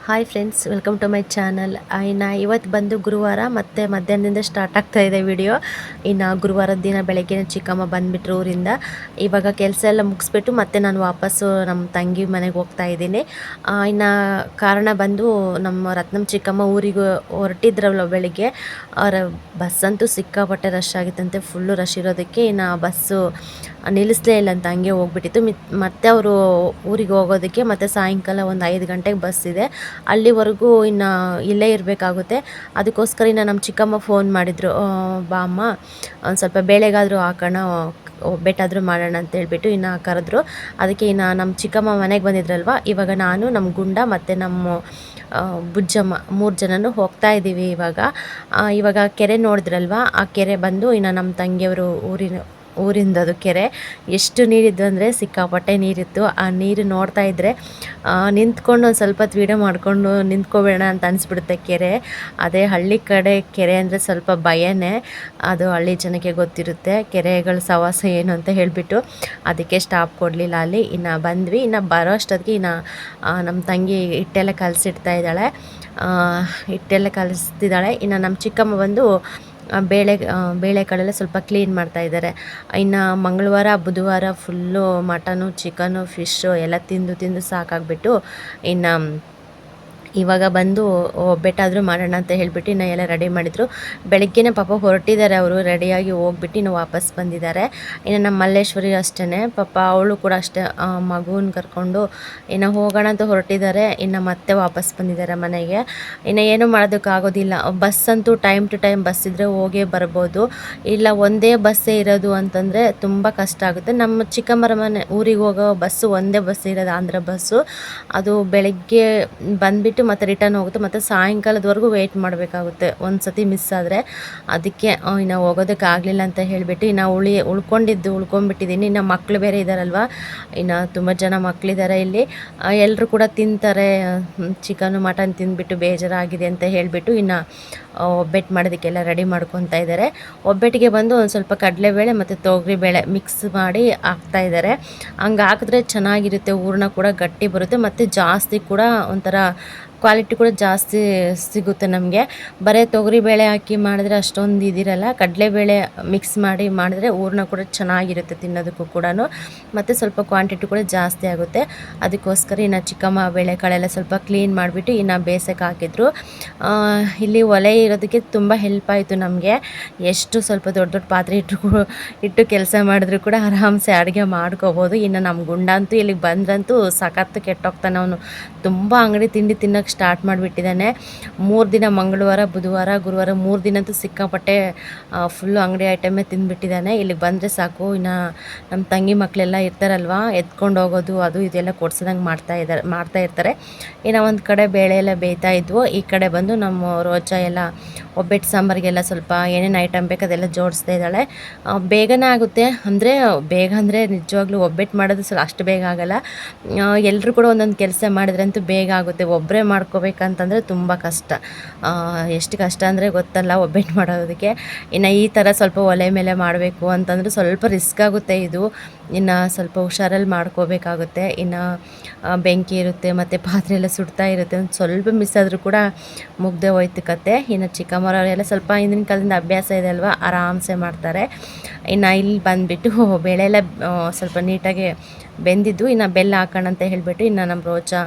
Hi friends, welcome to my channel. ಇನ್ನು ಇವತ್ತು ಬಂದು ಗುರುವಾರ ಮತ್ತು ಮಧ್ಯಾಹ್ನದಿಂದ ಸ್ಟಾರ್ಟ್ ಆಗ್ತಾ ಇದೆ ವಿಡಿಯೋ. ಇನ್ನು ಗುರುವಾರದ ದಿನ ಬೆಳಗ್ಗೆ ಚಿಕ್ಕಮ್ಮ ಬಂದುಬಿಟ್ರು ಊರಿಂದ. ಇವಾಗ ಕೆಲಸ ಎಲ್ಲ ಮುಗಿಸ್ಬಿಟ್ಟು ಮತ್ತೆ ನಾನು ವಾಪಸ್ಸು ನಮ್ಮ ತಂಗಿ ಮನೆಗೆ ಹೋಗ್ತಾ ಇದ್ದೀನಿ. ಇನ್ನು ಕಾರಣ ಬಂದು ನಮ್ಮ ರತ್ನಮ್ಮ ಚಿಕ್ಕಮ್ಮ ಊರಿಗೆ ಹೊರಟಿದ್ರಲ್ಲ ಬೆಳಿಗ್ಗೆ. ಅವರ ಬಸ್ಸಂತೂ ಸಿಕ್ಕಾಪಟ್ಟೆ ರಶ್ ಆಗಿತ್ತಂತೆ, ಫುಲ್ಲು ರಶ್ ಇರೋದಕ್ಕೆ ಇನ್ನು ಬಸ್ಸು ನಿಲ್ಲಿಸಲೇ ಇಲ್ಲ ಅಂತ ಹಂಗೆ ಹೋಗ್ಬಿಟ್ಟಿತ್ತು. ಮತ್ತೆ ಅವರು ಊರಿಗೆ ಹೋಗೋದಕ್ಕೆ ಮತ್ತೆ ಸಾಯಂಕಾಲ ಒಂದು 5 ಗಂಟೆಗೆ ಬಸ್ ಇದೆ. ಅಲ್ಲಿವರೆಗೂ ಇನ್ನು ಇಲ್ಲೇ ಇರಬೇಕಾಗುತ್ತೆ. ಅದಕ್ಕೋಸ್ಕರ ಇನ್ನು ನಮ್ಮ ಚಿಕ್ಕಮ್ಮ ಫೋನ್ ಮಾಡಿದರು, ಬಾ ಅಮ್ಮ ಒಂದು ಸ್ವಲ್ಪ ಬೇಳೆಗಾದರೂ ಹಾಕೋಣ, ಒಬ್ಬೆಟ್ಟಾದರೂ ಮಾಡೋಣ ಅಂತ ಹೇಳ್ಬಿಟ್ಟು ಇನ್ನು ಕರೆದ್ರು. ಅದಕ್ಕೆ ಇನ್ನು ನಮ್ಮ ಚಿಕ್ಕಮ್ಮ ಮನೆಗೆ ಬಂದಿದ್ರಲ್ವ, ಇವಾಗ ನಾನು ನಮ್ಮ ಗುಂಡ ಮತ್ತು ನಮ್ಮ ಬುಜ್ಜಮ್ಮ 3 ಜನನೂ ಹೋಗ್ತಾ ಇದ್ದೀವಿ. ಇವಾಗ ಕೆರೆ ನೋಡಿದ್ರಲ್ವ, ಆ ಕೆರೆ ಬಂದು ಇನ್ನು ನಮ್ಮ ತಂಗಿಯವರು ಊರಿಂದದು ಕೆರೆ. ಎಷ್ಟು ನೀರಿದ್ದು ಅಂದರೆ ಸಿಕ್ಕಾಪಟ್ಟೆ ನೀರಿತ್ತು. ಆ ನೀರು ನೋಡ್ತಾ ಇದ್ದರೆ ನಿಂತ್ಕೊಂಡು ಒಂದು ಸ್ವಲ್ಪ ಹೊತ್ತು ವೀಡಿಯೋ ಮಾಡಿಕೊಂಡು ನಿಂತ್ಕೋಬೇಡ ಅಂತ ಅನಿಸ್ಬಿಡುತ್ತೆ. ಕೆರೆ ಅದೇ ಹಳ್ಳಿ ಕಡೆ ಕೆರೆ ಅಂದರೆ ಸ್ವಲ್ಪ ಭಯನೇ. ಅದು ಹಳ್ಳಿ ಜನಕ್ಕೆ ಗೊತ್ತಿರುತ್ತೆ ಕೆರೆಗಳ ಸವಾಸ ಏನು ಅಂತ ಹೇಳಿಬಿಟ್ಟು. ಅದಕ್ಕೆ ಸ್ಟಾಪ್ ಕೊಡಲಿಲ್ಲ ಅಲ್ಲಿ. ಇನ್ನು ಬಂದ್ವಿ. ಇನ್ನು ಬರೋ ಅಷ್ಟೊತ್ತಿಗೆ ಇನ್ನು ನಮ್ಮ ತಂಗಿ ಹಿಟ್ಟೆಲ್ಲ ಕಲಸಿಡ್ತಾ ಇದ್ದಾಳೆ, ಹಿಟ್ಟೆಲ್ಲ ಕಲಿಸ್ತಿದ್ದಾಳೆ. ಇನ್ನು ನಮ್ಮ ಚಿಕ್ಕಮ್ಮ ಬಂದು ಬೇಳೆಕಾಳೆಲ್ಲ ಸ್ವಲ್ಪ ಕ್ಲೀನ್ ಮಾಡ್ತಾ ಇದ್ದಾರೆ. ಇನ್ನು ಮಂಗಳವಾರ ಬುಧವಾರ ಫುಲ್ಲು ಮಟನು ಚಿಕನು ಫಿಶ್ಶು ಎಲ್ಲ ತಿಂದು ಸಾಕಾಗ್ಬಿಟ್ಟು ಇನ್ನು ಇವಾಗ ಬಂದು ಒಬ್ಬೆಟ್ಟಾದರೂ ಮಾಡೋಣ ಅಂತ ಹೇಳಿಬಿಟ್ಟು ಇನ್ನು ಎಲ್ಲ ರೆಡಿ ಮಾಡಿದರು. ಬೆಳಗ್ಗೆನೇ ಪಾಪ ಹೊರಟಿದ್ದಾರೆ ಅವರು, ರೆಡಿಯಾಗಿ ಹೋಗ್ಬಿಟ್ಟು ಇನ್ನು ವಾಪಸ್ ಬಂದಿದ್ದಾರೆ. ಇನ್ನು ನಮ್ಮ ಮಲ್ಲೇಶ್ವರಿ ಅಷ್ಟೇ ಪಾಪ, ಅವಳು ಕೂಡ ಅಷ್ಟೇ ಮಗುನ ಕರ್ಕೊಂಡು ಇನ್ನು ಹೋಗೋಣ ಅಂತ ಹೊರಟಿದ್ದಾರೆ. ಇನ್ನು ಮತ್ತೆ ವಾಪಸ್ ಬಂದಿದ್ದಾರೆ ಮನೆಗೆ. ಇನ್ನು ಏನೂ ಮಾಡೋದಕ್ಕಾಗೋದಿಲ್ಲ. ಬಸ್ ಅಂತೂ ಟೈಮ್ ಟು ಟೈಮ್ ಬಸ್ ಇದ್ದರೆ ಹೋಗೇ ಬರ್ಬೋದು. ಇಲ್ಲ ಒಂದೇ ಬಸ್ಸೇ ಇರೋದು ಅಂತಂದರೆ ತುಂಬ ಕಷ್ಟ ಆಗುತ್ತೆ. ನಮ್ಮ ಚಿಕ್ಕಮ್ಮರ ಮನೆ ಊರಿಗೆ ಹೋಗೋ ಬಸ್ಸು ಒಂದೇ ಬಸ್ ಇರೋದು, ಆಂಧ್ರ ಬಸ್ಸು. ಅದು ಬೆಳಗ್ಗೆ ಬಂದುಬಿಟ್ಟು ಮತ್ತು ರಿಟರ್ನ್ ಹೋಗುತ್ತೆ, ಮತ್ತು ಸಾಯಂಕಾಲದವರೆಗೂ ವೆಯ್ಟ್ ಮಾಡಬೇಕಾಗುತ್ತೆ ಒಂದು ಸತಿ ಮಿಸ್ ಆದರೆ. ಅದಕ್ಕೆ ಇನ್ನು ಹೋಗೋದಕ್ಕಾಗಲಿಲ್ಲ ಅಂತ ಹೇಳಿಬಿಟ್ಟು ಇನ್ನು ಉಳ್ಕೊಂಡ್ಬಿಟ್ಟಿದ್ದೀನಿ. ಇನ್ನು ಮಕ್ಕಳು ಬೇರೆ ಇದ್ದಾರಲ್ವ, ಇನ್ನು ತುಂಬ ಜನ ಮಕ್ಕಳಿದ್ದಾರೆ ಇಲ್ಲಿ. ಎಲ್ಲರೂ ಕೂಡ ತಿಂತಾರೆ, ಚಿಕನು ಮಟನ್ ತಿಂದುಬಿಟ್ಟು ಬೇಜಾರಾಗಿದೆ ಅಂತ ಹೇಳಿಬಿಟ್ಟು ಇನ್ನು ಒಬ್ಬೆಟ್ಟು ಮಾಡೋದಕ್ಕೆಲ್ಲ ರೆಡಿ ಮಾಡ್ಕೊತಾ ಇದ್ದಾರೆ. ಒಬ್ಬೆಟ್ಟಿಗೆ ಬಂದು ಒಂದು ಸ್ವಲ್ಪ ಕಡಲೆಬೇಳೆ ಮತ್ತು ತೊಗರಿಬೇಳೆ ಮಿಕ್ಸ್ ಮಾಡಿ ಹಾಕ್ತಾಯಿದ್ದಾರೆ. ಹಂಗೆ ಹಾಕಿದ್ರೆ ಚೆನ್ನಾಗಿರುತ್ತೆ, ಹೂರಣ ಕೂಡ ಗಟ್ಟಿ ಬರುತ್ತೆ ಮತ್ತು ಜಾಸ್ತಿ ಕೂಡ ಒಂಥರ ಕ್ವಾಲಿಟಿ ಕೂಡ ಜಾಸ್ತಿ ಸಿಗುತ್ತೆ ನಮಗೆ. ಬರೀ ತೊಗರಿಬೇಳೆ ಹಾಕಿ ಮಾಡಿದ್ರೆ ಅಷ್ಟೊಂದು ಇದಿರಲ್ಲ, ಕಡಲೆಬೇಳೆ ಮಿಕ್ಸ್ ಮಾಡಿ ಮಾಡಿದ್ರೆ ಹೂರಣ ಕೂಡ ಚೆನ್ನಾಗಿರುತ್ತೆ ತಿನ್ನೋದಕ್ಕೂ ಕೂಡ, ಮತ್ತು ಸ್ವಲ್ಪ ಕ್ವಾಂಟಿಟಿ ಕೂಡ ಜಾಸ್ತಿ ಆಗುತ್ತೆ. ಅದಕ್ಕೋಸ್ಕರ ಇನ್ನು ಚಿಕ್ಕಮ್ಮ ಬೇಳೆಕಾಳೆಲ್ಲ ಸ್ವಲ್ಪ ಕ್ಲೀನ್ ಮಾಡಿಬಿಟ್ಟು ಇನ್ನು ಬೇಯಿಸೋಕೆ ಹಾಕಿದ್ರು. ಇಲ್ಲಿ ಒಲೆ ಇರೋದಕ್ಕೆ ತುಂಬ ಹೆಲ್ಪ್ ಆಯಿತು ನಮಗೆ. ಎಷ್ಟು ಸ್ವಲ್ಪ ದೊಡ್ಡ ಪಾತ್ರೆ ಇಟ್ಟು ಕೆಲಸ ಮಾಡಿದ್ರು ಕೂಡ ಆರಾಮ್ಸೆ ಅಡುಗೆ ಮಾಡ್ಕೋಬೋದು. ಇನ್ನು ನಮ್ಮ ಗುಂಡ ಅಂತೂ ಇಲ್ಲಿಗೆ ಬಂದ್ರಂತೂ ಸಖತ್ತು ಕೆಟ್ಟೋಗ್ತಾನೆ ಅವನು. ತುಂಬ ಅಂಗಡಿ ತಿಂಡಿ ತಿನ್ನೋಕ್ಕೆ ಸ್ಟಾರ್ಟ್ ಮಾಡಿಬಿಟ್ಟಿದ್ದಾನೆ. 3 ದಿನ ಮಂಗಳವಾರ ಬುಧವಾರ ಗುರುವಾರ 3 ದಿನ ಅಂತೂ ಸಿಕ್ಕಾಪಟ್ಟೆ ಫುಲ್ಲು ಅಂಗಡಿ ಐಟಮೇ ತಿಂದುಬಿಟ್ಟಿದ್ದಾನೆ. ಇಲ್ಲಿಗೆ ಬಂದರೆ ಸಾಕು. ಇನ್ನು ನಮ್ಮ ತಂಗಿ ಮಕ್ಕಳೆಲ್ಲ ಇರ್ತಾರಲ್ವ, ಎತ್ಕೊಂಡು ಹೋಗೋದು ಅದು ಇದೆಲ್ಲ ಕೊಡ್ಸೋದಂಗೆ ಮಾಡ್ತಾ ಇರ್ತಾರೆ. ಇನ್ನು ಒಂದು ಕಡೆ ಬೇಳೆ ಎಲ್ಲ ಬೇಯ್ತಾ ಇದ್ವು, ಈ ಕಡೆ ಬಂದು ನಮ್ಮ ರೋಜಾ ಎಲ್ಲ ಒಬ್ಬೆಟ್ಟು ಸಾಂಬಾರಿಗೆಲ್ಲ ಸ್ವಲ್ಪ ಏನೇನು ಐಟಮ್ ಬೇಕು ಅದೆಲ್ಲ ಜೋಡಿಸ್ತಾ ಇದ್ದಾಳೆ. ಬೇಗನೆ ಆಗುತ್ತೆ, ಬೇಗ ಅಂದರೆ ನಿಜವಾಗ್ಲೂ ಒಬ್ಬೆಟ್ಟು ಮಾಡೋದು ಅಷ್ಟು ಬೇಗ ಆಗೋಲ್ಲ. ಎಲ್ಲರೂ ಕೂಡ ಒಂದೊಂದು ಕೆಲಸ ಮಾಡಿದ್ರಂತೂ ಬೇಗ ಆಗುತ್ತೆ. ಒಬ್ಬರೇ ಮಾಡ್ಕೋಬೇಕಂತಂದರೆ ತುಂಬ ಕಷ್ಟ. ಎಷ್ಟು ಕಷ್ಟ ಅಂದರೆ ಗೊತ್ತಲ್ಲ ಒಬ್ಬೆಟ್ಟು ಮಾಡೋದಕ್ಕೆ. ಇನ್ನು ಈ ಥರ ಸ್ವಲ್ಪ ಒಲೆ ಮೇಲೆ ಮಾಡಬೇಕು ಅಂತಂದರೆ ಸ್ವಲ್ಪ ರಿಸ್ಕ್ ಆಗುತ್ತೆ ಇದು. ಇನ್ನು ಸ್ವಲ್ಪ ಹುಷಾರಲ್ಲಿ ಮಾಡ್ಕೋಬೇಕಾಗುತ್ತೆ. ಇನ್ನು ಬೆಂಕಿ ಇರುತ್ತೆ ಮತ್ತು ಪಾತ್ರೆ ಎಲ್ಲ ಸುಡ್ತಾ ಇರುತ್ತೆ, ಒಂದು ಸ್ವಲ್ಪ ಮಿಸ್ ಆದರೂ ಕೂಡ ಮುಗ್ದೆ ಹೋಯ್ತು ಕತೆ. ಇನ್ನು ಚಿಕ್ಕಮ್ಮವರೆಲ್ಲ ಸ್ವಲ್ಪ ಹಿಂದಿನ ಕಾಲದಿಂದ ಅಭ್ಯಾಸ ಇದೆ ಅಲ್ವಾ, ಆರಾಮ್ಸೆ ಮಾಡ್ತಾರೆ. ಇನ್ನು ಇಲ್ಲಿ ಬಂದುಬಿಟ್ಟು ಬೇಳೆ ಎಲ್ಲ ಸ್ವಲ್ಪ ನೀಟಾಗಿ ಬೆಂದಿದ್ದು. ಇನ್ನು ಬೆಲ್ಲ ಹಾಕೋಣ ಅಂತ ಹೇಳಿಬಿಟ್ಟು ಇನ್ನು ನಮ್ಮ ರೋಜಾ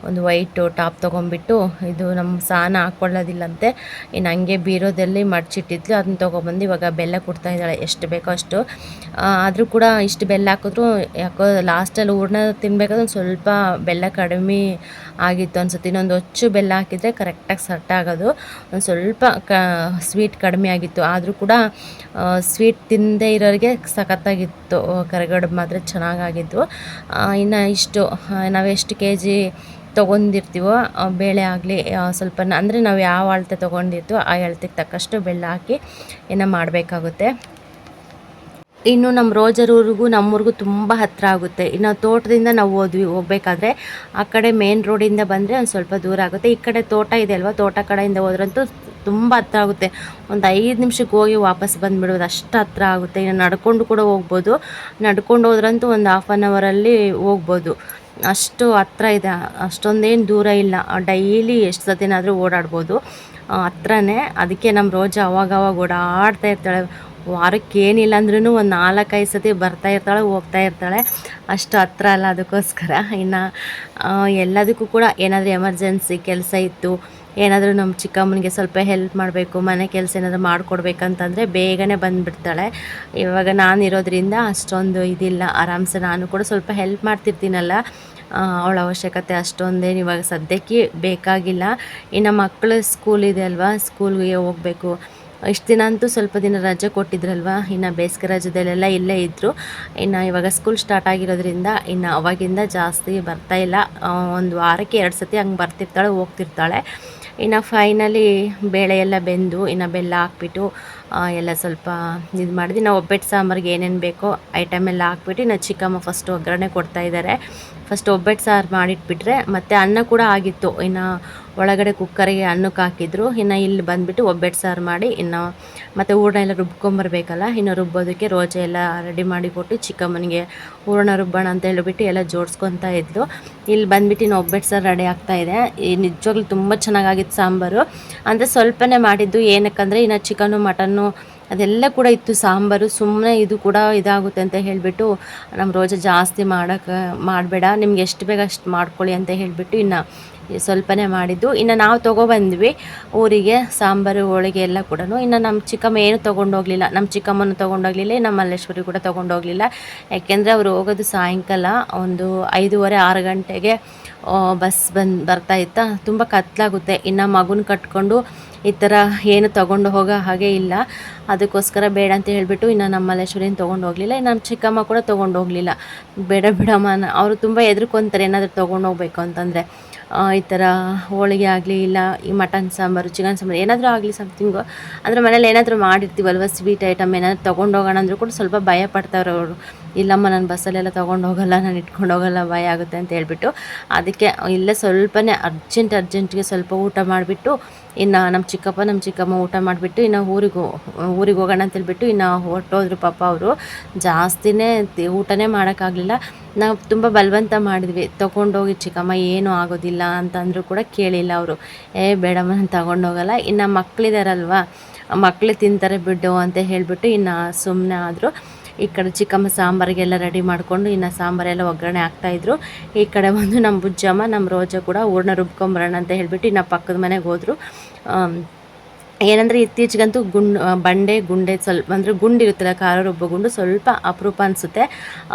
ಒಂದು ವೈಟು ಟಾಪ್ ತೊಗೊಂಬಿಟ್ಟು, ಇದು ನಮ್ಮ ಸಾನ ಹಾಕ್ಕೊಳ್ಳೋದಿಲ್ಲಂತೆ, ಇನ್ನು ಹಂಗೆ ಬೀರೋದಲ್ಲಿ ಮಡ್ಚಿಟ್ಟಿದ್ಲು, ಅದನ್ನ ತೊಗೊಬಂದು ಇವಾಗ ಬೆಲ್ಲ ಕೊಡ್ತಾ ಇದ್ದಾಳೆ ಎಷ್ಟು ಬೇಕೋ ಅಷ್ಟು. ಆದರೂ ಕೂಡ ಇಷ್ಟು ಬೆಲ್ಲ ಹಾಕಿದ್ರು ಯಾಕೋ ಲಾಸ್ಟಲ್ಲಿ ಹೂರಣ ತಿನ್ನಬೇಕಾದ್ರೆ ಒಂದು ಸ್ವಲ್ಪ ಬೆಲ್ಲ ಕಡಿಮೆ ಆಗಿತ್ತು ಅನ್ಸುತ್ತೆ. ಇನ್ನೊಂದು ಹೊಚ್ಚು ಬೆಲ್ಲ ಹಾಕಿದರೆ ಕರೆಕ್ಟಾಗಿ ಸೆಟ್ ಆಗೋದು. ಒಂದು ಸ್ವಲ್ಪ ಸ್ವೀಟ್ ಕಡಿಮೆ ಆಗಿತ್ತು, ಆದರೂ ಕೂಡ ಸ್ವೀಟ್ ತಿನ್ನದೇ ಇರೋರಿಗೆ ಸಖತ್ತಾಗಿತ್ತು. ಕರಗಡ್ಬು ಮಾತ್ರ ಚೆನ್ನಾಗಾಗಿದ್ವು. ಇನ್ನು ಇಷ್ಟು ನಾವೆಷ್ಟು kg ತೊಗೊಂಡಿರ್ತೀವೋ ಬೇಳೆ ಆಗಲಿ ಸ್ವಲ್ಪ ಅಂದರೆ ನಾವು ಯಾವ ಅಳತೆ ತೊಗೊಂಡಿರ್ತೀವೋ ಆ ಅಳತೆಗೆ ತಕ್ಕಷ್ಟು ಬೆಲ್ಲ ಹಾಕಿ ಏನೋ ಮಾಡಬೇಕಾಗುತ್ತೆ. ಇನ್ನು ನಮ್ಮ ರೋಜರೂರಿಗೂ ನಮ್ಮೂರಿಗೂ ತುಂಬ ಹತ್ತಿರ ಆಗುತ್ತೆ. ಇನ್ನು ತೋಟದಿಂದ ನಾವು ಹೋಗ್ಬೇಕಾದ್ರೆ ಆ ಕಡೆ ಮೇನ್ ರೋಡಿಂದ ಬಂದರೆ ಒಂದು ಸ್ವಲ್ಪ ದೂರ ಆಗುತ್ತೆ. ಈ ಕಡೆ ತೋಟ ಇದೆ ಅಲ್ವಾ, ತೋಟ ಕಡೆಯಿಂದ ಹೋದ್ರಂತೂ ತುಂಬ ಹತ್ತಿರ ಆಗುತ್ತೆ. ಒಂದು 5 ನಿಮಿಷಕ್ಕೆ ಹೋಗಿ ವಾಪಸ್ ಬಂದುಬಿಡೋದು, ಅಷ್ಟು ಹತ್ತಿರ ಆಗುತ್ತೆ. ಇನ್ನು ನಡ್ಕೊಂಡು ಕೂಡ ಹೋಗ್ಬೋದು, ನಡ್ಕೊಂಡು ಹೋದ್ರಂತೂ ಒಂದು 1/2 ಅವರಲ್ಲಿ ಹೋಗ್ಬೋದು. ಅಷ್ಟು ಹತ್ರ ಇದೆ, ಅಷ್ಟೊಂದೇನು ದೂರ ಇಲ್ಲ. ಡೈಲಿ ಎಷ್ಟು ಸತಿನಾದರೂ ಓಡಾಡ್ಬೋದು, ಹತ್ರನೇ. ಅದಕ್ಕೆ ನಮ್ಮ ರೋಜ ಅವಾಗವಾಗ ಓಡಾಡ್ತಾ ಇರ್ತಾಳೆ. ವಾರಕ್ಕೆ ಏನಿಲ್ಲ ಅಂದ್ರೂ ಒಂದು 4-5 ಸತಿ ಬರ್ತಾ ಇರ್ತಾಳೆ, ಹೋಗ್ತಾ ಇರ್ತಾಳೆ. ಅಷ್ಟು ಹತ್ರ ಅಲ್ಲ, ಅದಕ್ಕೋಸ್ಕರ. ಇನ್ನು ಎಲ್ಲದಕ್ಕೂ ಕೂಡ ಏನಾದರೂ ಎಮರ್ಜೆನ್ಸಿ ಕೆಲಸ ಇತ್ತು, ಏನಾದರೂ ನಮ್ಮ ಚಿಕ್ಕಮ್ಮನಿಗೆ ಸ್ವಲ್ಪ ಹೆಲ್ಪ್ ಮಾಡಬೇಕು, ಮನೆ ಕೆಲಸ ಏನಾದರೂ ಮಾಡಿಕೊಡ್ಬೇಕಂತಂದರೆ ಬೇಗನೆ ಬಂದುಬಿಡ್ತಾಳೆ. ಇವಾಗ ನಾನಿರೋದ್ರಿಂದ ಅಷ್ಟೊಂದು ಇದಿಲ್ಲ, ಆರಾಮ್ಸೆ ನಾನು ಕೂಡ ಸ್ವಲ್ಪ ಹೆಲ್ಪ್ ಮಾಡ್ತಿರ್ತೀನಲ್ಲ, ಅವಳ ಅವಶ್ಯಕತೆ ಅಷ್ಟೊಂದೇನು ಇವಾಗ ಸದ್ಯಕ್ಕೆ ಬೇಕಾಗಿಲ್ಲ. ಇನ್ನು ಮಕ್ಕಳು ಸ್ಕೂಲ್ ಇದೆ ಅಲ್ವಾ, ಸ್ಕೂಲ್ಗೆ ಹೋಗಬೇಕು. ಇಷ್ಟು ದಿನ ಅಂತೂ ಸ್ವಲ್ಪ ದಿನ ರಜೆ ಕೊಟ್ಟಿದ್ರಲ್ವ, ಇನ್ನು ಬೇಸಿಗೆ ರಜದಲ್ಲೆಲ್ಲ ಇಲ್ಲೇ ಇದ್ದರು. ಇನ್ನು ಇವಾಗ ಸ್ಕೂಲ್ ಸ್ಟಾರ್ಟ್ ಆಗಿರೋದ್ರಿಂದ ಇನ್ನು ಅವಾಗಿಂದ ಜಾಸ್ತಿ ಬರ್ತಾಯಿಲ್ಲ. ಒಂದು ವಾರಕ್ಕೆ 2 ಸತಿ ಹಂಗೆ ಬರ್ತಿರ್ತಾಳೆ, ಹೋಗ್ತಿರ್ತಾಳೆ. ಇನ್ನು ಫೈನಲಿ ಬೇಳೆ ಎಲ್ಲ ಬೆಂದು ಇನ್ನು ಬೆಲ್ಲ ಹಾಕ್ಬಿಟ್ಟು ಎಲ್ಲ ಸ್ವಲ್ಪ ಇದು ಮಾಡಿದ್ವಿ. ನಾವು ಒಬ್ಬಟ್ಟು ಸಾಂಬಾರಿಗೆ ಏನೇನು ಬೇಕೋ ಐಟಮ್ ಎಲ್ಲ ಹಾಕ್ಬಿಟ್ಟು ಇನ್ನು ಚಿಕ್ಕಮ್ಮ ಫಸ್ಟ್ ಒಗ್ಗರಣೆ ಕೊಡ್ತಾಯಿದ್ದಾರೆ. ಫಸ್ಟ್ ಒಬ್ಬಟ್ಟು ಸಾರು ಮಾಡಿಟ್ಬಿಟ್ರೆ ಮತ್ತು ಅನ್ನ ಕೂಡ ಆಗಿತ್ತು. ಇನ್ನು ಒಳಗಡೆ ಕುಕ್ಕರಿಗೆ ಅನ್ನಕ್ಕೆ ಹಾಕಿದ್ರು. ಇನ್ನು ಇಲ್ಲಿ ಬಂದುಬಿಟ್ಟು ಒಬ್ಬಟ್ಟು ಸಾರು ಮಾಡಿ ಇನ್ನು ಮತ್ತು ಹೂರಣ ಎಲ್ಲ ರುಬ್ಕೊಂಬರ್ಬೇಕಲ್ಲ, ಇನ್ನು ರುಬ್ಬೋದಕ್ಕೆ ರೋಜೆ ಎಲ್ಲ ರೆಡಿ ಮಾಡಿ ಕೊಟ್ಟು ಚಿಕ್ಕಮ್ಮನಿಗೆ ಹೂರಣ ರುಬ್ಬೋಣ ಅಂತ ಹೇಳಿಬಿಟ್ಟು ಎಲ್ಲ ಜೋಡಿಸ್ಕೊತಾ ಇದ್ಲು. ಇಲ್ಲಿ ಬಂದುಬಿಟ್ಟು ಇನ್ನು ಒಬ್ಬಟ್ಟು ಸಾರು ರೆಡಿ ಆಗ್ತಾಯಿದೆ. ನಿಜವಾಗ್ಲೂ ತುಂಬ ಚೆನ್ನಾಗಾಗಿತ್ತು ಸಾಂಬಾರು. ಅಂದರೆ ಸ್ವಲ್ಪನೇ ಮಾಡಿದ್ದು, ಏನಕ್ಕಂದರೆ ಇನ್ನು ಚಿಕನ್ನು ಮಟನ್ನು ಅದೆಲ್ಲ ಕೂಡ ಇತ್ತು ಸಾಂಬಾರು. ಸುಮ್ಮನೆ ಇದು ಕೂಡ ಇದಾಗುತ್ತೆ ಅಂತ ಹೇಳಿಬಿಟ್ಟು ನಮ್ಮ ರೋಜ ಜಾಸ್ತಿ ಮಾಡಬೇಡ, ನಿಮ್ಗೆ ಎಷ್ಟು ಬೇಗ ಅಷ್ಟು ಮಾಡ್ಕೊಳ್ಳಿ ಅಂತ ಹೇಳಿಬಿಟ್ಟು ಇನ್ನು ಸ್ವಲ್ಪನೇ ಮಾಡಿದ್ದು. ಇನ್ನು ನಾವು ತೊಗೊಬಂದ್ವಿ ಊರಿಗೆ ಸಾಂಬಾರು ಹೋಳಿಗೆ ಎಲ್ಲ ಕೂಡ. ಇನ್ನು ನಮ್ಮ ಚಿಕ್ಕಮ್ಮ ಏನು ತೊಗೊಂಡೋಗಲಿಲ್ಲ, ನಮ್ಮ ಚಿಕ್ಕಮ್ಮನ ತೊಗೊಂಡೋಗಲಿಲ್ಲ, ನಮ್ಮ ಮಲ್ಲೇಶ್ವರಿ ಕೂಡ ತೊಗೊಂಡೋಗಲಿಲ್ಲ. ಯಾಕೆಂದರೆ ಅವರು ಹೋಗೋದು ಸಾಯಂಕಾಲ ಒಂದು 5:30-6 ಗಂಟೆಗೆ ಬಸ್ ಬರ್ತಾ ಇತ್ತಾ, ತುಂಬ ಕತ್ಲಾಗುತ್ತೆ. ಇನ್ನು ಮಗುನ ಕಟ್ಕೊಂಡು ಈ ಥರ ಏನು ತೊಗೊಂಡು ಹೋಗೋ ಹಾಗೆ ಇಲ್ಲ. ಅದಕ್ಕೋಸ್ಕರ ಬೇಡ ಅಂತ ಹೇಳಿಬಿಟ್ಟು ಇನ್ನು ನಮ್ಮ ಮಲ್ಲೇಶ್ವರಿನ ತೊಗೊಂಡು ಹೋಗಲಿಲ್ಲ. ನಮ್ಮ ಚಿಕ್ಕಮ್ಮ ಕೂಡ ತೊಗೊಂಡು ಹೋಗಲಿಲ್ಲ. ಬೇಡ ಬಿಡಮ್ಮ, ಅವರು ತುಂಬ ಹೆದರ್ಕೊಂತಾರೆ ಏನಾದರೂ ತೊಗೊಂಡು ಹೋಗ್ಬೇಕು ಅಂತಂದರೆ. ಈ ಥರ ಹೋಳಿಗೆ ಆಗಲಿ, ಇಲ್ಲ ಈ ಮಟನ್ ಸಾಂಬಾರು, ಚಿಕನ್ ಸಾಂಬಾರು ಏನಾದರೂ ಆಗಲಿ ಸಮಥಿಂಗು, ಅಂದರೆ ಮನೇಲಿ ಏನಾದರೂ ಮಾಡಿರ್ತೀವಲ್ವ ಸ್ವೀಟ್ ಐಟಮ್ ಏನಾದರೂ ತೊಗೊಂಡು ಹೋಗೋಣ ಅಂದರೂ ಕೂಡ ಸ್ವಲ್ಪ ಭಯ ಪಡ್ತಾವ್ರೆ ಅವರು. ಇಲ್ಲಮ್ಮ ನಾನು ಬಸ್ಸಲ್ಲೆಲ್ಲ ತೊಗೊಂಡು ಹೋಗಲ್ಲ, ನಾನು ಇಟ್ಕೊಂಡು ಹೋಗಲ್ಲ, ಭಯ ಆಗುತ್ತೆ ಅಂತ ಹೇಳ್ಬಿಟ್ಟು. ಅದಕ್ಕೆ ಇಲ್ಲೇ ಸ್ವಲ್ಪನೇ ಅರ್ಜೆಂಟ್ಗೆ ಸ್ವಲ್ಪ ಊಟ ಮಾಡಿಬಿಟ್ಟು ಇನ್ನು ನಮ್ಮ ಚಿಕ್ಕಮ್ಮ ಊಟ ಮಾಡಿಬಿಟ್ಟು ಇನ್ನು ಊರಿಗೆ ಹೋಗೋಣ ಅಂತೇಳ್ಬಿಟ್ಟು ಇನ್ನು ಹೊರಟೋದ್ರು. ಪಾಪ ಅವರು ಜಾಸ್ತಿನೇ ಊಟನೇ ಮಾಡೋಕ್ಕಾಗಲಿಲ್ಲ. ನಾವು ತುಂಬ ಬಲವಂತ ಮಾಡಿದ್ವಿ, ತೊಗೊಂಡೋಗಿ ಚಿಕ್ಕಮ್ಮ ಏನೂ ಆಗೋದಿಲ್ಲ ಅಂತಂದರೂ ಕೂಡ ಕೇಳಿಲ್ಲ ಅವರು. ಬೇಡಮ್ಮ ನಾನು ತೊಗೊಂಡೋಗಲ್ಲ, ಇನ್ನು ಮಕ್ಕಳಿದಾರಲ್ವ, ಮಕ್ಕಳು ತಿಂತಾರೆ ಬಿಡು ಅಂತ ಹೇಳಿಬಿಟ್ಟು ಇನ್ನು ಸುಮ್ಮನೆ ಆದರು. ಈ ಕಡೆ ಚಿಕ್ಕಮ್ಮ ಸಾಂಬಾರಿಗೆಲ್ಲ ರೆಡಿ ಮಾಡಿಕೊಂಡು ಇನ್ನು ಸಾಂಬಾರೆಲ್ಲ ಒಗ್ಗರಣೆ ಹಾಕ್ತಾಯಿದ್ರು. ಈ ಕಡೆ ಬಂದು ನಮ್ಮ ಬುಜ್ಜಮ್ಮ, ನಮ್ಮ ರೋಜ ಕೂಡ ಹೂರಣ ರುಬ್ಕೊಂಬರೋಣ ಅಂತ ಹೇಳಿಬಿಟ್ಟು ಇನ್ನು ಪಕ್ಕದ ಮನೆಗೆ ಹೋದರು. ಏನಂದರೆ ಇತ್ತೀಚೆಗಂತೂ ಗುಂಡೆ ಸ್ವಲ್ಪ ಅಂದರೆ ಗುಂಡಿರುತ್ತಲ್ಲ, ಖಾರ ರುಬ್ಬೋ ಗುಂಡು ಸ್ವಲ್ಪ ಅಪರೂಪ ಅನಿಸುತ್ತೆ.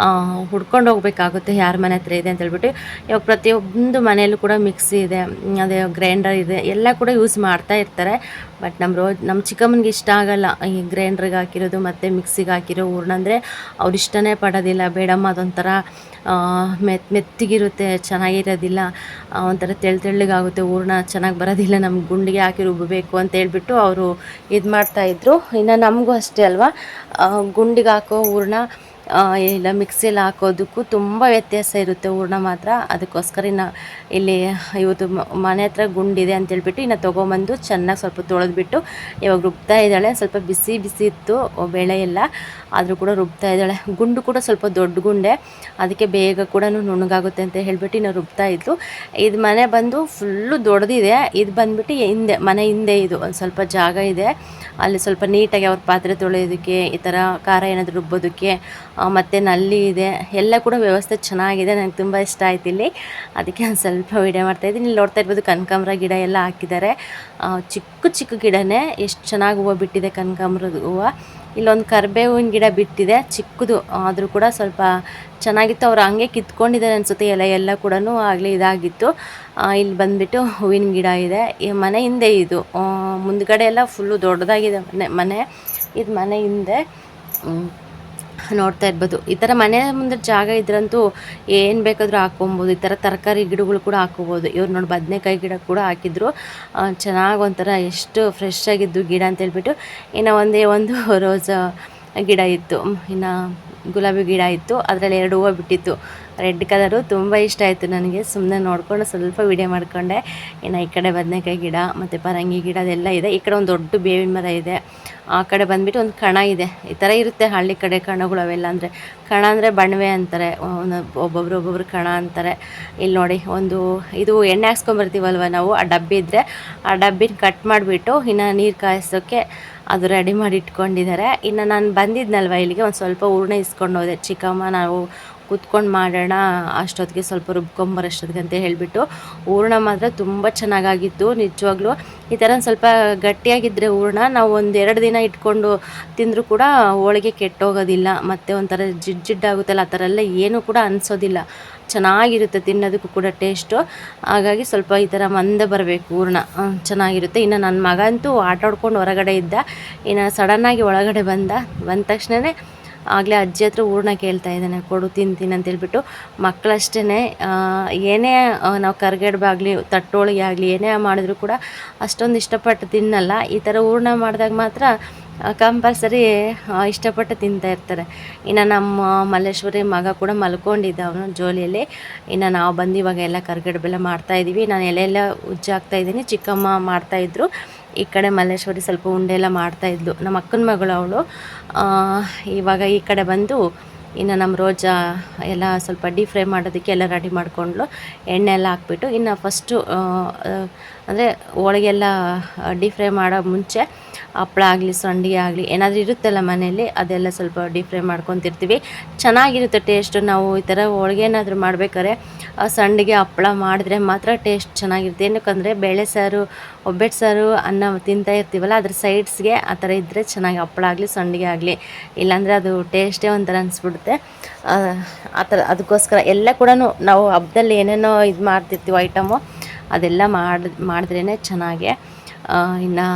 ಹುಡ್ಕೊಂಡು ಹೋಗ್ಬೇಕಾಗುತ್ತೆ ಯಾರ ಮನೆ ಹತ್ರ ಇದೆ ಅಂತ ಹೇಳ್ಬಿಟ್ಟು. ಇವಾಗ ಪ್ರತಿಯೊಂದು ಮನೆಯಲ್ಲೂ ಕೂಡ ಮಿಕ್ಸಿ ಇದೆ, ಅದೇ ಗ್ರೈಂಡರ್ ಇದೆ, ಎಲ್ಲ ಕೂಡ ಯೂಸ್ ಮಾಡ್ತಾ ಇರ್ತಾರೆ. ಬಟ್ ನಮ್ಮ ಚಿಕ್ಕಮ್ಮನಿಗೆ ಇಷ್ಟ ಆಗಲ್ಲ ಈ ಗ್ರೈಂಡ್ರಿಗೆ ಹಾಕಿರೋದು ಮತ್ತು ಮಿಕ್ಸಿಗೆ ಹಾಕಿರೋ ಹೂರಣ. ಅಂದರೆ ಅವ್ರು ಇಷ್ಟನೇ ಪಡೋದಿಲ್ಲ. ಬೇಡಮ್ಮ ಅದೊಂಥರ ಮೆತ್ತಗಿರುತ್ತೆ, ಚೆನ್ನಾಗಿರೋದಿಲ್ಲ, ಒಂಥರ ತೆಳ್ಳಗಾಗುತ್ತೆ, ಹೂರಣ ಚೆನ್ನಾಗಿ ಬರೋದಿಲ್ಲ, ನಮ್ಗೆ ಗುಂಡಿಗೆ ಹಾಕಿ ರುಬ್ಬಬೇಕು ಅಂತ ಹೇಳ್ಬಿಟ್ಟು ಅವರು ಇದು ಮಾಡ್ತಾಯಿದ್ರು. ಇನ್ನು ನಮಗೂ ಅಷ್ಟೇ ಅಲ್ವಾ, ಗುಂಡಿಗೆ ಹಾಕೋ ಹೂರಣ ಇಲ್ಲ ಮಿಕ್ಸಿಯಲ್ಲಿ ಹಾಕೋದಕ್ಕೂ ತುಂಬ ವ್ಯತ್ಯಾಸ ಇರುತ್ತೆ ಹೂರಣ ಮಾತ್ರ. ಅದಕ್ಕೋಸ್ಕರ ಇನ್ನು ಇಲ್ಲಿ ಇವತ್ತು ಮನೆ ಹತ್ರ ಗುಂಡಿದೆ ಅಂತೇಳ್ಬಿಟ್ಟು ಇನ್ನು ತೊಗೊಂಬಂದು ಚೆನ್ನಾಗಿ ಸ್ವಲ್ಪ ತೊಳೆದ್ಬಿಟ್ಟು ಇವಾಗ ರುಬ್ತಾ ಇದ್ದಾಳೆ. ಸ್ವಲ್ಪ ಬಿಸಿ ಇತ್ತು ಬೇಳೆ ಎಲ್ಲ, ಆದರೂ ಕೂಡ ರುಬ್ತಾ ಇದ್ದಾಳೆ. ಗುಂಡು ಕೂಡ ಸ್ವಲ್ಪ ದೊಡ್ಡ ಗುಂಡೆ, ಅದಕ್ಕೆ ಬೇಗ ಕೂಡ ನುಣ್ಣಗಾಗುತ್ತೆ ಅಂತ ಹೇಳ್ಬಿಟ್ಟು ಇನ್ನು ರುಬ್ತಾ ಇದ್ಲು. ಇದು ಮನೆ ಬಂದು ಫುಲ್ಲು ದೊಡ್ಡದಿದೆ. ಇದು ಬಂದುಬಿಟ್ಟು ಮನೆ ಹಿಂದೆ ಇದು ಒಂದು ಸ್ವಲ್ಪ ಜಾಗ ಇದೆ, ಅಲ್ಲಿ ಸ್ವಲ್ಪ ನೀಟಾಗಿ ಅವ್ರ ಪಾತ್ರೆ ತೊಳೆಯೋದಕ್ಕೆ, ಈ ಥರ ಖಾರ ಏನಾದರೂ ರುಬ್ಬೋದಕ್ಕೆ, ಮತ್ತು ನಲ್ಲಿ ಇದೆ, ಎಲ್ಲ ಕೂಡ ವ್ಯವಸ್ಥೆ ಚೆನ್ನಾಗಿದೆ. ನನಗೆ ತುಂಬ ಇಷ್ಟ ಆಯ್ತು ಇಲ್ಲಿ, ಅದಕ್ಕೆ ಒಂದು ಸ್ವಲ್ಪ ವೀಡಿಯೋ ಮಾಡ್ತಾಯಿದ್ದೀನಿ. ಇಲ್ಲಿ ನೋಡ್ತಾ ಇರ್ಬೋದು ಕನಕಾಂಬರ ಗಿಡ ಎಲ್ಲ ಹಾಕಿದ್ದಾರೆ. ಚಿಕ್ಕ ಗಿಡನೇ, ಎಷ್ಟು ಚೆನ್ನಾಗಿ ಹೂವು ಬಿಟ್ಟಿದೆ ಕನಕಾಂಬರದ ಹೂವು. ಇಲ್ಲೊಂದು ಕರಿಬೇವಿನ ಗಿಡ ಬಿಟ್ಟಿದೆ ಚಿಕ್ಕದು, ಆದರೂ ಕೂಡ ಸ್ವಲ್ಪ ಚೆನ್ನಾಗಿತ್ತು. ಅವ್ರು ಹಂಗೆ ಕಿತ್ಕೊಂಡಿದ್ದಾರೆ ಅನಿಸುತ್ತೆ, ಎಲ್ಲ ಕೂಡ ಆಗಲೇ ಇದಾಗಿತ್ತು. ಇಲ್ಲಿ ಬಂದುಬಿಟ್ಟು ಹೂವಿನ ಗಿಡ ಇದೆ. ಈ ಮನೆ ಹಿಂದೆ ಇದು, ಮುಂದ್ಗಡೆ ಎಲ್ಲ ಫುಲ್ಲು ದೊಡ್ಡದಾಗಿದೆ ಮನೆ. ಇದು ಮನೆ ಹಿಂದೆ ನೋಡ್ತಾ ಇರ್ಬೋದು. ಈ ಥರ ಮನೆ ಮುಂದೆ ಜಾಗ ಇದ್ರಂತೂ ಏನು ಬೇಕಾದರೂ ಹಾಕ್ಕೊಬೋದು. ಈ ಥರ ತರಕಾರಿ ಗಿಡಗಳು ಕೂಡ ಹಾಕ್ಕೋಬೋದು. ಇವ್ರು ನೋಡಿ ಬದನೆಕಾಯಿ ಗಿಡ ಕೂಡ ಹಾಕಿದ್ರು, ಚೆನ್ನಾಗಿ ಒಂಥರ ಎಷ್ಟು ಫ್ರೆಶ್ ಆಗಿದ್ದು ಗಿಡ ಅಂತೇಳ್ಬಿಟ್ಟು. ಇನ್ನು ಒಂದು ರೋಸ್ ಗಿಡ ಇತ್ತು. ಇನ್ನು ಗುಲಾಬಿ ಗಿಡ ಇತ್ತು, ಅದರಲ್ಲಿ 2 ಹೂವು ಬಿಟ್ಟಿತ್ತು. ರೆಡ್ ಕಲರು ತುಂಬ ಇಷ್ಟ ಆಯಿತು ನನಗೆ. ಸುಮ್ಮನೆ ನೋಡಿಕೊಂಡು ಸ್ವಲ್ಪ ವಿಡಿಯೋ ಮಾಡಿಕೊಂಡೆ. ಇನ್ನು ಈ ಕಡೆ ಬದನೆಕಾಯಿ ಗಿಡ ಮತ್ತು ಪರಂಗಿ ಗಿಡ ಅದೆಲ್ಲ ಇದೆ. ಈ ಕಡೆ ಒಂದು ದೊಡ್ಡ ಬೇವಿನ ಮರ ಇದೆ. ಆ ಕಡೆ ಬಂದುಬಿಟ್ಟು ಒಂದು ಕಣ ಇದೆ. ಈ ಥರ ಇರುತ್ತೆ ಹಳ್ಳಿ ಕಡೆ ಕಣಗಳು. ಅವೆಲ್ಲ ಅಂದರೆ ಕಣ ಅಂದರೆ ಬಣವೆ ಅಂತಾರೆ, ಒಬ್ಬೊಬ್ರು ಕಣ ಅಂತಾರೆ. ಇಲ್ಲಿ ನೋಡಿ, ಇದು ಎಣ್ಣೆ ಹಾಕ್ಸ್ಕೊಂಬರ್ತೀವಲ್ವ ನಾವು, ಆ ಡಬ್ಬಿ ಇದ್ದರೆ ಆ ಡಬ್ಬಿನ ಕಟ್ ಮಾಡಿಬಿಟ್ಟು ಇನ್ನು ನೀರು ಕಾಯಿಸೋಕ್ಕೆ ಅದು ರೆಡಿ ಮಾಡಿ ಇಟ್ಕೊಂಡಿದ್ದಾರೆ. ಇನ್ನು ನಾನು ಬಂದಿದ್ನಲ್ವ ಇಲ್ಲಿಗೆ, ಒಂದು ಸ್ವಲ್ಪ ಹೂರ್ಣ ಇಸ್ಕೊಂಡು ಹೋದೆ. ಚಿಕ್ಕಮ್ಮ ನಾವು ಕೂತ್ಕೊಂಡು ಮಾಡೋಣ ಅಷ್ಟೊತ್ತಿಗೆ, ಸ್ವಲ್ಪ ರುಬ್ಕೊಂಬರೋಷ್ಟೊತ್ತಿಗೆ ಅಂತ ಹೇಳಿಬಿಟ್ಟು. ಹೂರ್ಣ ಮಾತ್ರ ತುಂಬ ಚೆನ್ನಾಗಾಗಿತ್ತು ನಿಜವಾಗ್ಲೂ. ಈ ಥರ ಸ್ವಲ್ಪ ಗಟ್ಟಿಯಾಗಿದ್ದರೆ ಹೂರ್ಣ ನಾವು 1-2 ದಿನ ಇಟ್ಕೊಂಡು ತಿಂದರೂ ಕೂಡ ಹೋಳಿಗೆ ಕೆಟ್ಟೋಗೋದಿಲ್ಲ. ಮತ್ತು ಒಂಥರ ಜಿಡ್ಡಾಗುತ್ತಲ್ಲ, ಆ ಥರ ಎಲ್ಲ ಏನೂ ಕೂಡ ಅನಿಸೋದಿಲ್ಲ. ಚೆನ್ನಾಗಿರುತ್ತೆ ತಿನ್ನೋದಕ್ಕೂ ಕೂಡ ಟೇಸ್ಟು. ಹಾಗಾಗಿ ಸ್ವಲ್ಪ ಈ ಥರ ಮಂದ ಬರಬೇಕು ಹೂರ್ಣ, ಚೆನ್ನಾಗಿರುತ್ತೆ. ಇನ್ನು ನನ್ನ ಮಗ ಅಂತೂ ಆಟ ಆಡ್ಕೊಂಡು ಹೊರಗಡೆ ಇದ್ದ. ಇನ್ನು ಸಡನ್ನಾಗಿ ಒಳಗಡೆ ಬಂದ ತಕ್ಷಣವೇ ಆಗಲೇ ಅಜ್ಜಿ ಹತ್ರ ಹೂರ್ಣ ಕೇಳ್ತಾ ಇದ್ದಾನೆ, ಕೊಡು ತಿಂತೀನಿ ಅಂತೇಳ್ಬಿಟ್ಟು. ಮಕ್ಕಳಷ್ಟೇ, ಏನೇ ನಾವು ಕರ್ಗಡ್ಬಾಗಲಿ ತಟ್ಟೋಳಿಗೆ ಆಗಲಿ ಏನೇ ಮಾಡಿದ್ರು ಕೂಡ ಅಷ್ಟೊಂದು ಇಷ್ಟಪಟ್ಟು ತಿನ್ನಲ್ಲ. ಈ ಥರ ಹೂರ್ಣ ಮಾಡಿದಾಗ ಮಾತ್ರ ಕಂಪಲ್ಸರಿ ಇಷ್ಟಪಟ್ಟು ತಿಂತಾಯಿರ್ತಾರೆ. ಇನ್ನು ನಮ್ಮ ಮಲ್ಲೇಶ್ವರಿ ಮಗ ಕೂಡ ಮಲ್ಕೊಂಡಿದ್ದ ಅವನು ಜೋಲಿಯಲ್ಲಿ. ಇನ್ನು ನಾವು ಬಂದು ಇವಾಗ ಎಲ್ಲ ಕರ್ಗಡ್ಬು ಬೆಲ್ಲ ಮಾಡ್ತಾಯಿದ್ದೀವಿ. ನಾನು ಎಲೆಲ್ಲ ಉಜ್ಜಾಕ್ತಾಯಿದ್ದೀನಿ, ಚಿಕ್ಕಮ್ಮ ಮಾಡ್ತಾಯಿದ್ರು. ಈ ಕಡೆ ಮಲ್ಲೇಶ್ವರಿ ಸ್ವಲ್ಪ ಉಂಡೆ ಎಲ್ಲ ಮಾಡ್ತಾಯಿದ್ಲು, ನಮ್ಮ ಅಕ್ಕನ ಮಗಳು ಅವಳು. ಇವಾಗ ಈ ಕಡೆ ಬಂದು ಇನ್ನು ನಮ್ಮ ರೋಜಾ ಎಲ್ಲ ಸ್ವಲ್ಪ ಡೀಪ್ ಫ್ರೈ ಮಾಡೋದಕ್ಕೆ ಎಲ್ಲ ರೆಡಿ ಮಾಡಿಕೊಂಡ್ಲು. ಎಣ್ಣೆ ಎಲ್ಲ ಹಾಕ್ಬಿಟ್ಟು ಇನ್ನು ಫಸ್ಟು ಅಂದರೆ ಹೋಳಿಗೆಲ್ಲ ಡೀಪ್ ಫ್ರೈ ಮಾಡೋ ಮುಂಚೆ ಹಪ್ಳ ಆಗಲಿ ಸಂಡಿಗೆ ಆಗಲಿ ಏನಾದರೂ ಇರುತ್ತಲ್ಲ ಮನೆಯಲ್ಲಿ, ಅದೆಲ್ಲ ಸ್ವಲ್ಪ ಡೀಪ್ ಫ್ರೈ ಮಾಡ್ಕೊತಿರ್ತೀವಿ. ಚೆನ್ನಾಗಿರುತ್ತೆ ಟೇಸ್ಟು. ನಾವು ಈ ಥರ ಹೋಳಿಗೆ ಏನಾದರೂ ಮಾಡ್ಬೇಕಾದ್ರೆ ಸಂಡಿಗೆ ಹಪ್ಳ ಮಾಡಿದ್ರೆ ಮಾತ್ರ ಟೇಸ್ಟ್ ಚೆನ್ನಾಗಿರುತ್ತೆ. ಏನಕ್ಕಂದರೆ ಬೇಳೆ ಸಾರು, ಒಬ್ಬಟ್ಟು ಸಾರು, ಅನ್ನ ತಿಂತಾ ಇರ್ತೀವಲ್ಲ, ಅದ್ರ ಸೈಡ್ಸ್ಗೆ ಆ ಥರ ಇದ್ದರೆ ಚೆನ್ನಾಗಿ, ಹಪ್ಳ ಆಗಲಿ ಸಂಡಿಗೆ ಆಗಲಿ. ಇಲ್ಲಾಂದರೆ ಅದು ಟೇಸ್ಟೇ ಒಂಥರ ಅನಿಸ್ಬಿಡುತ್ತೆ. ಆ ಥರ ಅದಕ್ಕೋಸ್ಕರ ಎಲ್ಲ ಕೂಡ ನಾವು ಹಬ್ಬದಲ್ಲಿ ಏನೇನೋ ಇದು ಮಾಡ್ತಿರ್ತೀವಿ ಐಟಮು, ಅದೆಲ್ಲ ಮಾಡಿದ್ರೇ ಚೆನ್ನಾಗೆ. ಇನ್ನು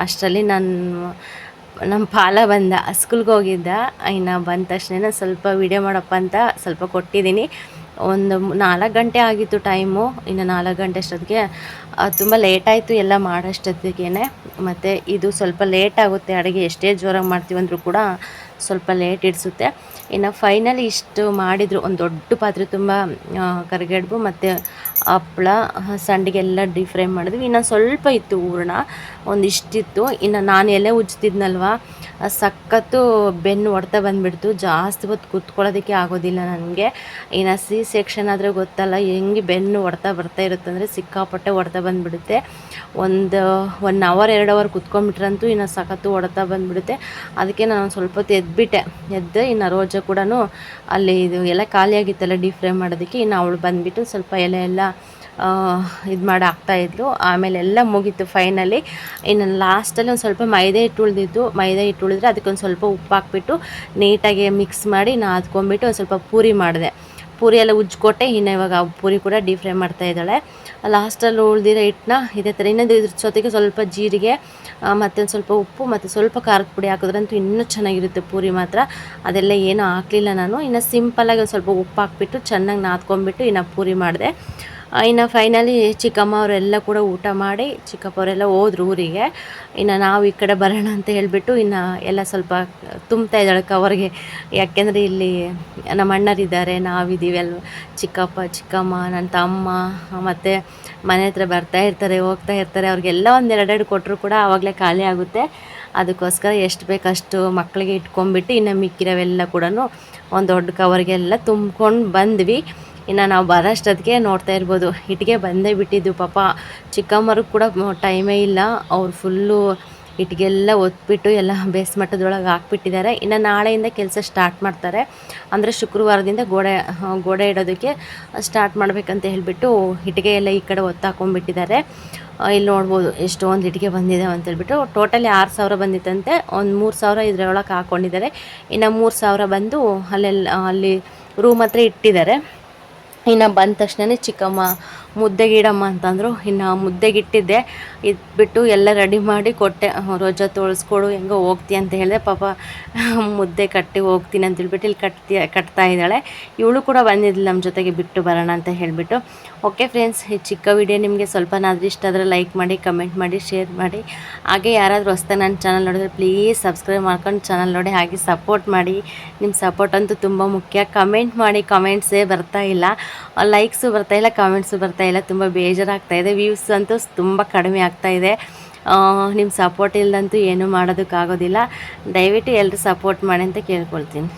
ಅಷ್ಟರಲ್ಲಿ ನಮ್ಮ ಪಾಲ ಬಂದ, ಸ್ಕೂಲ್ಗೆ ಹೋಗಿದ್ದ. ಇನ್ನು ಬಂದ ತಕ್ಷಣ ಸ್ವಲ್ಪ ವೀಡಿಯೋ ಮಾಡಪ್ಪ ಅಂತ ಸ್ವಲ್ಪ ಕೊಟ್ಟಿದ್ದೀನಿ. ಒಂದು 4 ಗಂಟೆ ಆಗಿತ್ತು ಟೈಮು. ಇನ್ನು 4 ಗಂಟೆ ಅಷ್ಟೊತ್ತಿಗೆ ತುಂಬ ಲೇಟಾಯಿತು ಎಲ್ಲ ಮಾಡೋಷ್ಟೊತ್ತಿಗೆ. ಮತ್ತು ಇದು ಸ್ವಲ್ಪ ಲೇಟ್ ಆಗುತ್ತೆ ಅಡುಗೆ, ಎಷ್ಟೇ ಜೋರಾಗಿ ಮಾಡ್ತೀವಂದ್ರೂ ಕೂಡ ಸ್ವಲ್ಪ ಲೇಟ್ ಇಡಿಸುತ್ತೆ. ಇನ್ನು ಫೈನಲಿ ಇಷ್ಟು ಮಾಡಿದರು. ಒಂದು ದೊಡ್ಡ ಪಾತ್ರೆ ತುಂಬ ಕರಿಗಡುಬು ಮತ್ತು ಹಪ್ಳ ಸಂಡಿಗೆ ಎಲ್ಲ ಡೀಪ್ ಫ್ರೈ ಮಾಡಿದ್ವಿ. ಇನ್ನು ಸ್ವಲ್ಪ ಇತ್ತು ಹೂರ್ಣ, ಒಂದಿಷ್ಟಿತ್ತು. ಇನ್ನು ನಾನು ಎಲೆ ಉಜ್ತಿದ್ನಲ್ವ, ಸಖತ್ತು ಬೆನ್ನು ಹೊಡ್ತಾ ಬಂದುಬಿಡ್ತು. ಜಾಸ್ತಿ ಹೊತ್ತು ಕೂತ್ಕೊಳ್ಳೋದಕ್ಕೆ ಆಗೋದಿಲ್ಲ ನನಗೆ. ಇನ್ನು ಸೆಕ್ಷನ್ ಆದರೆ ಗೊತ್ತಲ್ಲ ಹೆಂಗೆ ಬೆನ್ನು ಹೊಡ್ತಾ ಬರ್ತಾ ಇರುತ್ತಂದರೆ ಸಿಕ್ಕಾಪಟ್ಟೆ ಹೊಡ್ತಾ ಬಂದುಬಿಡುತ್ತೆ. 1 ಅವರ್ 2 ಅವರ್ ಕುತ್ಕೊಂಡ್ಬಿಟ್ರಂತೂ ಇನ್ನು ಸಖತ್ತು ಹೊಡ್ತಾ ಬಂದುಬಿಡುತ್ತೆ. ಅದಕ್ಕೆ ನಾನು ಸ್ವಲ್ಪ ಹೊತ್ತು ಎದ್ದು ಇನ್ನು ರೋಜಾ ಕೂಡ ಅಲ್ಲಿ ಇದು ಎಲ್ಲ ಖಾಲಿಯಾಗಿತ್ತಲ್ಲ ಡೀಪ್ ಫ್ರೈ ಮಾಡೋದಕ್ಕೆ. ಇನ್ನು ಅವಳು ಬಂದುಬಿಟ್ಟು ಸ್ವಲ್ಪ ಎಲೆ ಎಲ್ಲ ಇದು ಮಾಡಿ ಹಾಕ್ತಾಯಿದ್ಲು. ಆಮೇಲೆ ಎಲ್ಲ ಮುಗೀತು ಫೈನಲಿ. ಇನ್ನು ಲಾಸ್ಟಲ್ಲಿ ಒಂದು ಸ್ವಲ್ಪ ಮೈದಾ ಹಿಟ್ಟು ಉಳಿದ್ರೆ ಅದಕ್ಕೊಂದು ಸ್ವಲ್ಪ ಉಪ್ಪು ಹಾಕ್ಬಿಟ್ಟು ನೀಟಾಗಿ ಮಿಕ್ಸ್ ಮಾಡಿ ನಾದ್ಕೊಂಬಿಟ್ಟು ಒಂದು ಸ್ವಲ್ಪ ಪೂರಿ ಮಾಡಿದೆ. ಪೂರಿ ಎಲ್ಲ ಉಜ್ಕೊಟ್ಟೆ. ಇನ್ನು ಇವಾಗ ಪೂರಿ ಕೂಡ ಡೀಪ್ ಫ್ರೈ ಮಾಡ್ತಾಯಿದ್ದಾಳೆ. ಲಾಸ್ಟಲ್ಲಿ ಉಳಿದಿರೋ ಹಿಟ್ಟನ್ನ ಇದೇ ಥರ ಇನ್ನೊಂದು ಇದ್ರ ಜೊತೆಗೆ ಸ್ವಲ್ಪ ಜೀರಿಗೆ ಮತ್ತು ಒಂದು ಸ್ವಲ್ಪ ಉಪ್ಪು ಮತ್ತು ಸ್ವಲ್ಪ ಖಾರದ ಪುಡಿ ಹಾಕಿದ್ರಂತೂ ಇನ್ನೂ ಚೆನ್ನಾಗಿರುತ್ತೆ ಪೂರಿ ಮಾತ್ರ. ಅದೆಲ್ಲ ಏನೂ ಹಾಕಲಿಲ್ಲ ನಾನು. ಇನ್ನು ಸಿಂಪಲ್ಲಾಗಿ ಒಂದು ಸ್ವಲ್ಪ ಉಪ್ಪು ಹಾಕ್ಬಿಟ್ಟು ಚೆನ್ನಾಗಿ ನಾದ್ಕೊಂಬಿಟ್ಟು ಇನ್ನು ಪೂರಿ ಮಾಡಿದೆ. ಇನ್ನು ಫೈನಲಿ ಚಿಕ್ಕಮ್ಮ ಅವರೆಲ್ಲ ಕೂಡ ಊಟ ಮಾಡಿ ಚಿಕ್ಕಪ್ಪ ಅವರೆಲ್ಲ ಹೋದ್ರು ಊರಿಗೆ. ಇನ್ನು ನಾವು ಈ ಕಡೆ ಬರೋಣ ಅಂತ ಹೇಳಿಬಿಟ್ಟು ಇನ್ನು ಎಲ್ಲ ಸ್ವಲ್ಪ ತುಂಬ್ತಾ ಇದ್ದಾಳೆ ಕವರ್ಗೆ. ಯಾಕೆಂದರೆ ಇಲ್ಲಿ ನಮ್ಮ ಅಣ್ಣರಿದ್ದಾರೆ, ನಾವಿದ್ದೀವಿ ಅಲ್ವ, ಚಿಕ್ಕಪ್ಪ ಚಿಕ್ಕಮ್ಮ ನನ್ನ ತಮ್ಮ ಮತ್ತು ಮನೆ ಹತ್ರ ಬರ್ತಾ ಇರ್ತಾರೆ ಹೋಗ್ತಾ ಇರ್ತಾರೆ. ಅವ್ರಿಗೆಲ್ಲ 1-2 ಕೊಟ್ಟರು ಕೂಡ ಆವಾಗಲೇ ಖಾಲಿ ಆಗುತ್ತೆ. ಅದಕ್ಕೋಸ್ಕರ ಎಷ್ಟು ಬೇಕಷ್ಟು ಮಕ್ಕಳಿಗೆ ಇಟ್ಕೊಂಡ್ಬಿಟ್ಟು ಇನ್ನು ಮಿಕ್ಕಿರೋವೆಲ್ಲ ಕೂಡ ಒಂದು ದೊಡ್ಡ ಕವರ್ಗೆಲ್ಲ ತುಂಬ್ಕೊಂಡು ಬಂದ್ವಿ. ಇನ್ನು ನಾವು ಬರೋಷ್ಟೊತ್ತಿಗೆ ನೋಡ್ತಾ ಇರ್ಬೋದು ಇಟ್ಟಿಗೆ ಬಂದೇ ಬಿಟ್ಟಿದ್ದು. ಪಾಪ ಚಿಕ್ಕಮ್ಮರು ಕೂಡ ಟೈಮೇ ಇಲ್ಲ, ಅವ್ರು ಫುಲ್ಲು ಇಟ್ಟಿಗೆಲ್ಲ ಒತ್ಬಿಟ್ಟು ಎಲ್ಲ ಬೇಸ್ಮಟ್ಟದೊಳಗೆ ಹಾಕ್ಬಿಟ್ಟಿದ್ದಾರೆ. ಇನ್ನು ನಾಳೆಯಿಂದ ಕೆಲಸ ಸ್ಟಾರ್ಟ್ ಮಾಡ್ತಾರೆ. ಅಂದರೆ ಶುಕ್ರವಾರದಿಂದ ಗೋಡೆ ಇಡೋದಕ್ಕೆ ಸ್ಟಾರ್ಟ್ ಮಾಡಬೇಕಂತ ಹೇಳಿಬಿಟ್ಟು ಇಟ್ಟಿಗೆ ಎಲ್ಲ ಈ ಕಡೆ ಒತ್ತಾಕೊಂಡ್ಬಿಟ್ಟಿದ್ದಾರೆ. ಇಲ್ಲಿ ನೋಡ್ಬೋದು ಎಷ್ಟೊಂದು ಇಟ್ಟಿಗೆ ಬಂದಿದೆ ಅಂತೇಳ್ಬಿಟ್ಟು. ಟೋಟಲಿ 6,000 ಬಂದಿತ್ತಂತೆ. ಒಂದು 3,000 ಇದರೊಳಗೆ ಹಾಕ್ಕೊಂಡಿದ್ದಾರೆ. ಇನ್ನು 3,000 ಬಂದು ಅಲ್ಲಿ ರೂಮ್ ಹತ್ರ ಇಟ್ಟಿದ್ದಾರೆ. ಇನ್ನು ಬಂದ ತಕ್ಷಣವೇ ಚಿಕ್ಕಮ್ಮ ಮುದ್ದೆಗಿಡಮ್ಮ ಅಂತಂದರು. ಇನ್ನು ಮುದ್ದೆಗಿಟ್ಟಿದ್ದೆ, ಇಟ್ಬಿಟ್ಟು ಎಲ್ಲ ರೆಡಿ ಮಾಡಿ ಕೊಟ್ಟೆ. ರೋಜಾ ತೊಳಸ್ಕೊಡು, ಹೆಂಗೋ ಹೋಗ್ತೀಯ ಅಂತ ಹೇಳಿದೆ. ಪಾಪ ಮುದ್ದೆ ಕಟ್ಟಿ ಹೋಗ್ತೀನಿ ಅಂತ ಹೇಳ್ಬಿಟ್ಟು ಇಲ್ಲಿ ಕಟ್ತಾ ಇದ್ದಾಳೆ. ಇವಳು ಕೂಡ ಬಂದಿದ್ದಿಲ್ಲ ನಮ್ಮ ಜೊತೆಗೆ ಬಿಟ್ಟು ಬರೋಣ ಅಂತ ಹೇಳಿಬಿಟ್ಟು. ಓಕೆ ಫ್ರೆಂಡ್ಸ್, ಈ ಚಿಕ್ಕ ವಿಡಿಯೋ ನಿಮಗೆ ಸ್ವಲ್ಪನಾದರೂ ಇಷ್ಟ ಆದರೆ ಲೈಕ್ ಮಾಡಿ, ಕಮೆಂಟ್ ಮಾಡಿ, ಶೇರ್ ಮಾಡಿ. ಹಾಗೆ ಯಾರಾದರೂ ಹೊಸ್ದಾಗಿ ನನ್ನ ಚಾನಲ್ ನೋಡಿದ್ರೆ ಪ್ಲೀಸ್ ಸಬ್ಸ್ಕ್ರೈಬ್ ಮಾಡ್ಕೊಂಡು ಚಾನಲ್ ನೋಡಿ, ಹಾಗೆ ಸಪೋರ್ಟ್ ಮಾಡಿ. ನಿಮ್ಮ ಸಪೋರ್ಟ್ ಅಂತೂ ತುಂಬ ಮುಖ್ಯ. ಕಮೆಂಟ್ ಮಾಡಿ, ಕಮೆಂಟ್ಸೇ ಬರ್ತಾ ಇಲ್ಲ, ಲೈಕ್ಸು ಬರ್ತಾಯಿಲ್ಲ, ಕಮೆಂಟ್ಸು ಬರ್ತಾಯಿಲ್ಲ. ತುಂಬ ಬೇಜಾರಾಗ್ತಾಯಿದೆ. ವ್ಯೂಸ್ ಅಂತೂ ತುಂಬ ಕಡಿಮೆ ಆಗ್ತಾಯಿದೆ. ನಿಮ್ಮ ಸಪೋರ್ಟ್ ಇಲ್ಲದಂತೂ ಏನೂ ಮಾಡೋದಕ್ಕಾಗೋದಿಲ್ಲ. ದಯವಿಟ್ಟು ಎಲ್ಲರೂ ಸಪೋರ್ಟ್ ಮಾಡಿ ಅಂತ ಕೇಳ್ಕೊಳ್ತೀನಿ.